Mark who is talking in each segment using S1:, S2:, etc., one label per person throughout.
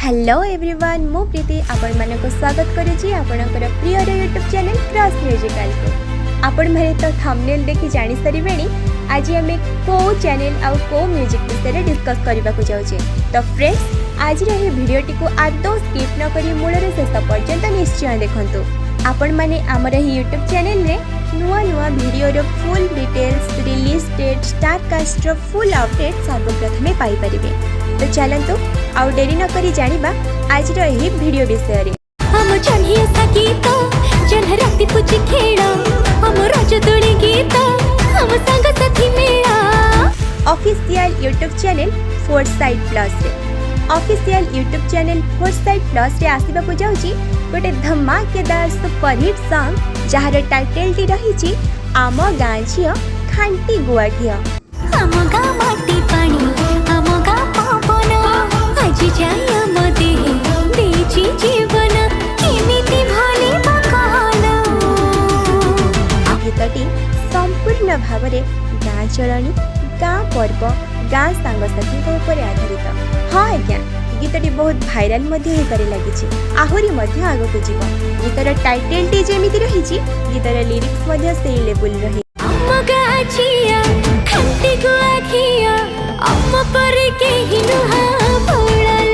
S1: Hello everyone मु प्रीति आपण मानको स्वागत करूची आपणकर प्रिय यूट्यूब चैनल क्रॉस म्यूजिकल को। आपण माने तो थंबनेल देखि जानि सरिबेनी आज हमें को चैनल आउ को म्यूजिक विषय डिस्कस करबा को जाउछे। तो फ्रेंड्स आज रे वीडियोटी को आदौ स्किप न करी मूलरे शेष पर्यंत निश्चय देखंतु। आपण माने हमर ही यूट्यूब चैनल रे नुआ नुआ वीडियो रो full details release date star cast रो फुल अपडेट सर्वप्रथमे पाई परिबे। तो चलंतु आउ डेरी न करी जानिबा आज रो एही वीडियो विषय रे।
S2: हम चढ़िया सगीत जन राति पुची खेड़ा हम रोज दुड़ी गीत हम संग साथी मेरा
S1: official YouTube channel Foresight plus रे official YouTube channel Foresight plus रे आसीबा को जाउची गोटे धमाकेदार सुपरहिट सॉन्ग जहार टाइटल टी रहिची आम गाँ झियो खांटी गुआ घियो।
S2: हम गा माटी पानी हम गा पवन आज जाय हम देह देची जीवन केमिति भले बकल
S1: गीतटी संपूर्ण भाव में गाँ चलनी गाँ पर्व गाँ सांगसाथी उपर आधारित। हाँ आज्ञा गीतटी बहुत भाइराल लगी आहरी आगक जीव। गीतर टाइटल टी जेमिति रही गीतर लिरिक्स से लेवल रहे।
S2: हम गा झिया खांटी गुआ घिया हम पर केहि नुहा भोळल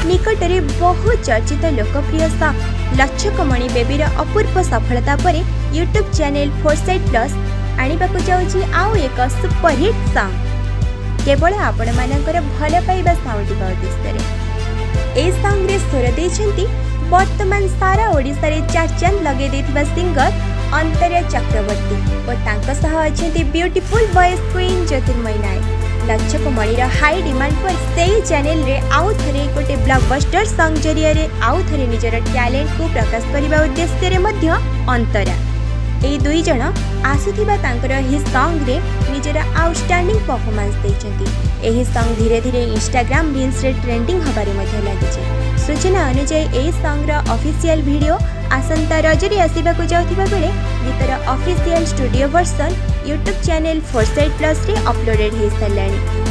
S1: निकटरे बहु चर्चित लोकप्रिय सॉन्ग लक्षकमणि बेबीर अपूर्व सफलता पर यूट्यूब चैनल फोरसाइट प्लस आनिबाकु जाउची आउ एक सुपरहिट सॉन्ग केवल आपण मानकर भल पाइबा साउंड उद्देश्य रे। ए सॉन्ग रे स्वर देछंती वर्तमान सारा ओडिसा रे चाचान लगे देथिबा सिंगर अंतर्या चक्रवर्ती और तांका सह अछंती ब्यूटीफुल वॉइस क्वीन ज्योतिर्मयी नायक। लक्षकमणिर हाई डिमांड पर सेही चैनल रे आउ थरे गोटे ब्लॉकबस्टर सॉन्ग जरिया रे आउ थरे निजर टैलेंट को प्रकाश करबा उद्देश्य रे मध्य अंतरा ए दुई जन आसुथिबा तांकर ही सॉन्ग रे निजर आउटस्टैंडिंग परफॉर्मेंस देछंती। एही सॉन्ग धीरे धीरे इंस्टाग्राम रील्स रे ट्रेंडिंग हबारे मध्य लागिছে। सूचना अनुसार ए सॉन्ग रा ऑफिशियल वीडियो आसंता रजरे आसीबाकु जाउथिबा बेले गीतर official studio version YouTube channel Foresight plus रे अपलोडेड हे सलानी।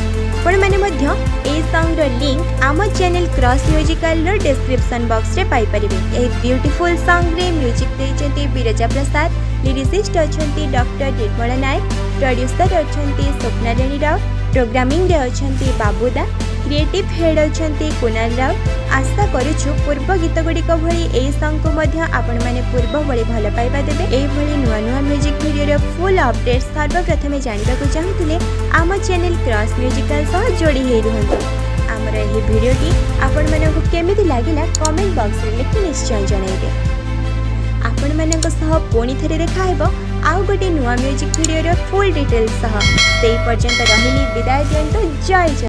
S1: पण माने मध्य ए सॉन्ग रो लिंक आम चैनल क्रॉस म्यूजिकल रो डिस्क्रिप्शन बॉक्स रे पाई परिबे। ए ब्यूटीफुल सॉन्ग रे म्यूजिक देछंती बिरजा प्रसाद, लिरिसिस्ट अछंती डॉक्टर निर्मला नायक, प्रोड्यूसर अछंती स्वप्नाराणी राव, प्रोग्रामिंग रे अछंती बाबूदा, क्रिएटिव हेड अछंती कुणाल राव। आशा करूछु पूर्व गीत गुड़िक भली ए सॉन्ग को मध्य आपण माने पूर्व भली भल पाइबा देबे। एही भली नुआ नुआ म्यूजिक वीडियो रो फुल अपडेट सर्वप्रथमे जानिबा को चाहुतिले आम चैनल क्रॉस म्यूजिकल सह जोड़ी हे रहंतु। हमर एही वीडियोटी आपण मानकु केमिति लागिला कमेंट बॉक्स रे लिखि निश्चय जणाइबे। आपण मानक सह पुणी थरे देखा हेबो आउ गोटे नुआ म्यूजिक वीडियो रो फुल डिटेल्स सह। सेही पर्यंत रहिली विदाय दियंतु। जय जय।